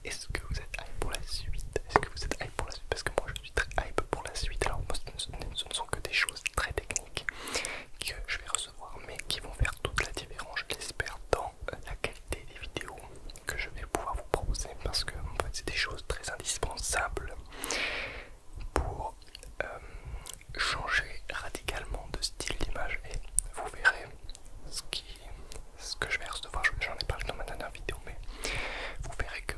est-ce que vous êtes hype pour la suite? Est-ce que vous êtes hype pour la suite? Parce que moi je suis très hype pour la suite. Alors moi ce ne sont que des choses très techniques que je vais recevoir, mais qui vont faire toute la différence, je l'espère, dans la qualité des vidéos que je vais pouvoir vous proposer, parce que en fait, c'est des choses très indispensables pour changer radicalement de style d'image. Et vous verrez ce que je vais recevoir. J'en ai parlé dans ma dernière vidéo, mais vous verrez que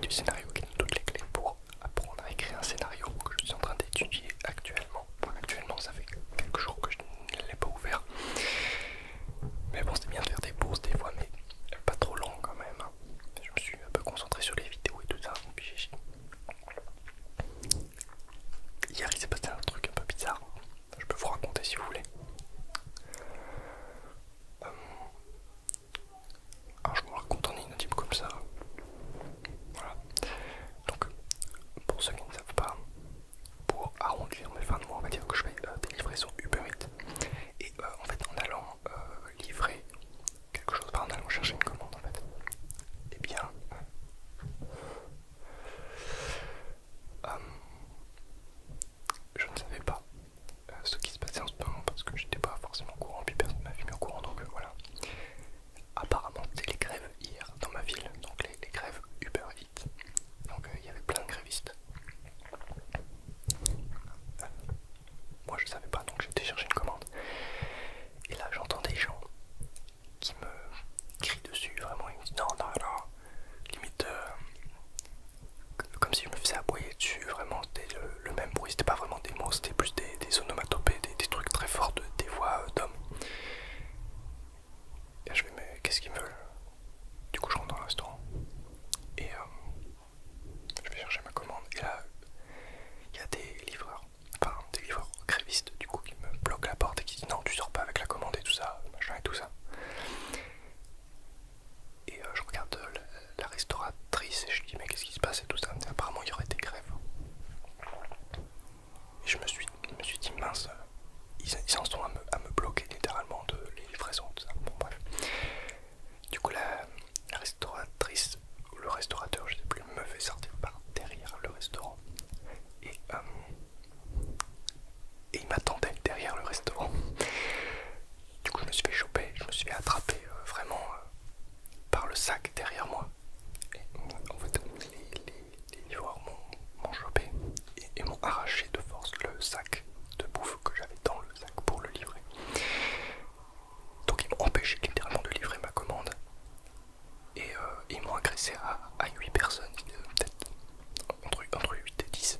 du scénario qui donne toutes les clés pour apprendre à écrire un scénario que je suis en train d'étudier actuellement. Bon, actuellement, ça fait quelques jours que je ne l'ai pas ouvert. Mais bon, c'est bien de faire des pauses des fois, mais pas trop long quand même. Je me suis un peu concentré sur les vidéos et tout ça. Puis hier, il s'est passé un truc un peu bizarre. Je peux vous raconter si vous voulez. Alors je me raconte en inaudible comme ça. Voilà. Donc, pour ceux qui ne savent pas, pour arrondir mes fins de mois, on va dire que je fais des livraisons Uber Eats. Et en fait, en allant livrer quelque chose, en allant chercher une commande, en fait, et bien, je ne savais pas ce qui se passait en ce moment parce que j'étais pas forcément au courant, puis personne m'a mis au courant, donc voilà. Apparemment, c'était les grèves hier dans ma ville, donc les grèves Uber Eats. Donc il y avait plein de grévistes. Moi je savais pas, donc j'ai été chercher une commande. Et là j'entends des gens qui me crient dessus, vraiment, ils me disent non, non, non, limite comme si je me faisais aboyer dessus, vraiment c'était le même bruit, c'était pas vraiment des mots, c'était plus des onomatopées, des trucs très forts, des voix d'hommes. Et je vais mais qu'est-ce qu'ils veulent? Du coup je rentre dans le restaurant et je vais chercher ma commande et là il y a des livreurs, enfin des livreurs grévistes du coup qui me bloquent la porte et qui disent non tu sors pas avec la commande et tout ça, machin et tout ça. Et je regarde la restauratrice et je dis mais qu'est-ce qui se passe et tout ça, et apparemment il y aurait des grèves. Et je me suis dit mince, ils en sont à me bloquer littéralement de les livraisons, tout ça. Bon bref. Du coup la restauratrice ou le restaurateur, je sais plus, me fait sortir par derrière le restaurant. Et il m'attendait derrière le restaurant. Du coup je me suis fait choper, je me suis fait attraper vraiment par le sac derrière moi. Et en fait les livreurs m'ont chopé et m'ont arraché de force le sac de bouffe que j'avais dans le sac pour le livrer. Donc ils m'ont empêché littéralement de livrer ma commande. Et ils m'ont agressé à 8 personnes, peut-être entre 8 et 10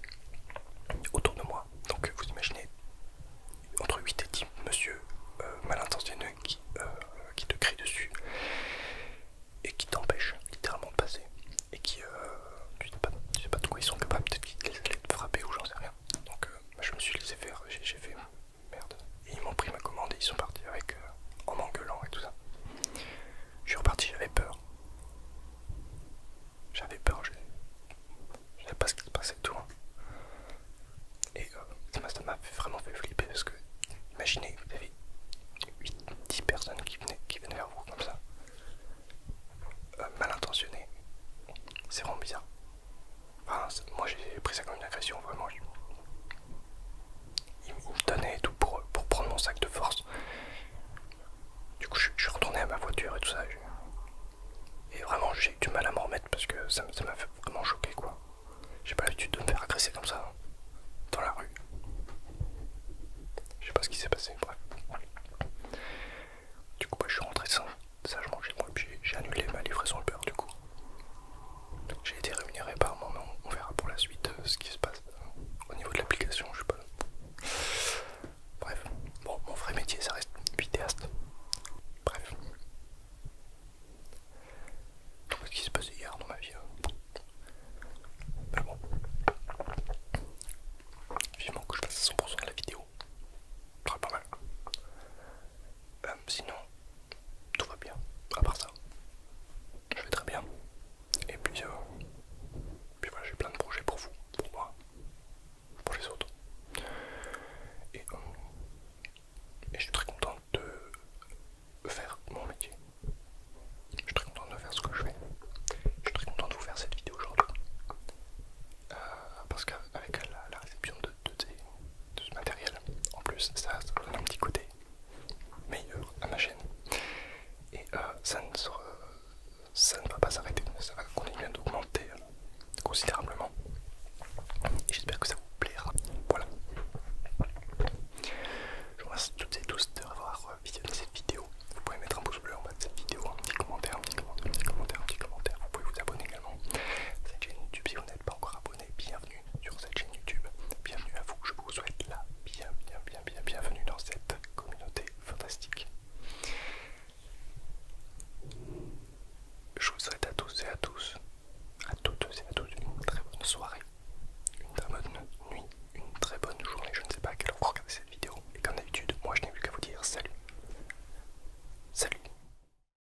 autour de moi. Donc vous imaginez entre 8 et 10 monsieur mal intentionneux qui te crie dessus et qui t'empêche littéralement de passer et qui tu sais pas de quoi ils sont capables, peut-être qu'ils allaient te frapper ou j'en sais rien. Donc je me suis laissé faire, j'ai fait merde et ils m'ont pris ma commande et ils sont partis avec en m'engueulant et tout ça. Je suis reparti, j'avais peur, je savais pas ce qui se passait et tout hein. Et ça m'a vraiment fait flipper parce que imaginez vous avez 10 personnes qui venaient vers vous comme ça, mal intentionnées. C'est vraiment bizarre. Enfin, moi j'ai pris ça comme une agression, vraiment. Il me donnait et tout pour prendre mon sac de force. Du coup je suis retourné à ma voiture et tout ça. Et vraiment j'ai eu du mal à m'en remettre parce que ça m'a fait vraiment choquer quoi. J'ai pas l'habitude de me faire agresser comme ça dans la rue. Je sais pas ce qui s'est passé, bref. Du coup je suis rentré sagement chez moi et puis j'ai annulé ma livraison Uber du coup. J'ai été rémunéré par moi, mais on verra pour la suite ce qui se passe au niveau de l'application, je sais pas. Bref, bon, mon vrai métier ça reste vidéaste. Bref. Donc ce qui s'est passé hier dans ma vie. Mais bon. Vivement que je fasse 100% de la vidéo. Ce serait pas mal. Sinon, tout va bien. À part ça, je vais très bien. Et puis voilà, j'ai plein de projets pour vous, pour moi, pour les autres. Et je suis très content de faire mon métier. Je suis très content de faire ce que je fais. Je suis très content de vous faire cette vidéo aujourd'hui. Parce qu'avec la réception de ce matériel, en plus, ça donne un petit côté meilleur à ma chaîne. Et ça ne va pas s'arrêter, ça va continuer d'augmenter considérablement. Et j'espère que ça vous